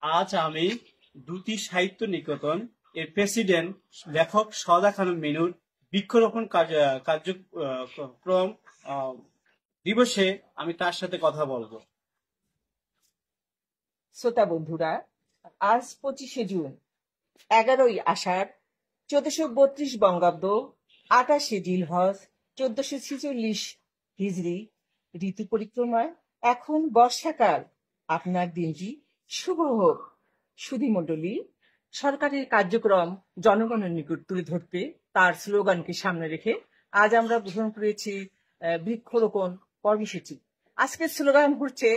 আজ আমি দ্যুতি সাহিত্য নিকেতন এর প্রেসিডেন্ট লেখক সওদা খানম মিনুর বৃক্ষরোপণ কার্যক্রম দিবসে আমি তার সাথে কথা বলবো। শ্রোতা বন্ধুরা, আজ 25শে জুন, 11ই আষাঢ়, 1432 বঙ্গাব্দ, 28শে জিলহজ, 1446 হিজরি, ঋতু পরিক্রমায় এখন বর্ষাকাল। আপনার দিনটি শুভ হোক। সুধীমণ্ডলী, সরকারের কার্যক্রম জনগণের নিকট তুলে ধরতে তার স্লোগানকে সামনে রেখে আজ আমরা গ্রহণ করেছি বৃক্ষরোপণ কর্মসূচি। আজকের স্লোগান হচ্ছে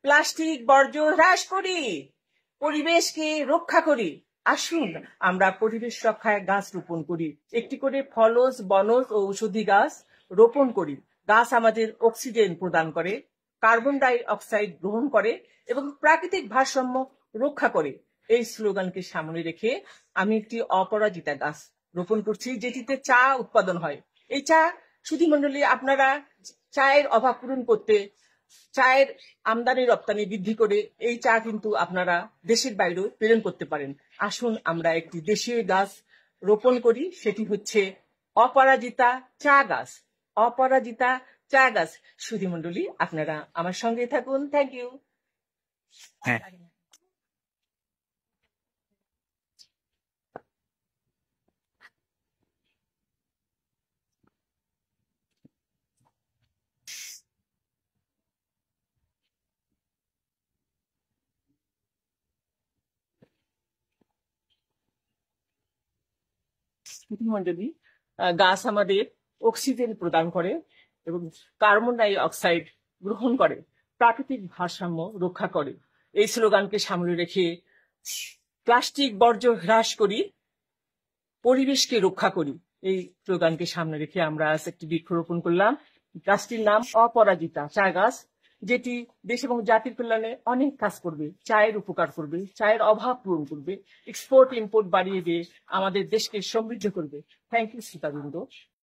প্লাস্টিক বর্জ্য হ্রাস করি, পরিবেশকে রক্ষা করি। আসুন আমরা পরিবেশ রক্ষায় গাছ রোপণ করি, একটি করে ফলজ, বনজ ও ঔষধি গাছ রোপণ করি। গাছ আমাদের অক্সিজেন প্রদান করে, কার্বন ডাই অক্সাইড গ্রহণ করে এবং প্রাকৃতিক ভারসাম্য রক্ষা করে। এই স্লোগানকে সামনে রেখে আমি একটি অপরাজিতা গাছ রোপণ করছি, যেটিতে চা উৎপাদন হয়। এই চা, সুধীমণ্ডলী, আপনারা চায়ের অভাব পূরণ করতে চায়ের আমদানি রপ্তানি বৃদ্ধি করে এই চা কিন্তু আপনারা দেশের বাইরেও প্রেরণ করতে পারেন। আসুন আমরা একটি দেশীয় গাছ রোপণ করি, সেটি হচ্ছে অপরাজিতা চা গাছ। অপরাজিতা চা গাছ। সুধীমণ্ডলী, আপনারা আমার সঙ্গে থাকুন। Thank you. সুধীমণ্ডলী, গাছ আমাদের অক্সিজেন প্রদান করে এবং কার্বন ডাই অক্সাইড গ্রহণ করে, প্রাকৃতিক ভারসাম্য রক্ষা করে। এই স্লোগানকে সামনে রেখে প্লাস্টিক বর্জ্য হ্রাস করি, পরিবেশকে রক্ষা করি, এই স্লোগানকে সামনে রেখে আমরা আজ একটি বৃক্ষরোপণ করলাম। গাছটির নাম অপরাজিতা চা গাছ, যেটি দেশ এবং জাতির কল্যাণে অনেক কাজ করবে, চায়ের উপকার করবে, চায়ের অভাব পূরণ করবে, এক্সপোর্ট ইম্পোর্ট বাড়িয়ে দিয়ে আমাদের দেশকে সমৃদ্ধ করবে। Thank you শ্রোতাবৃন্দ।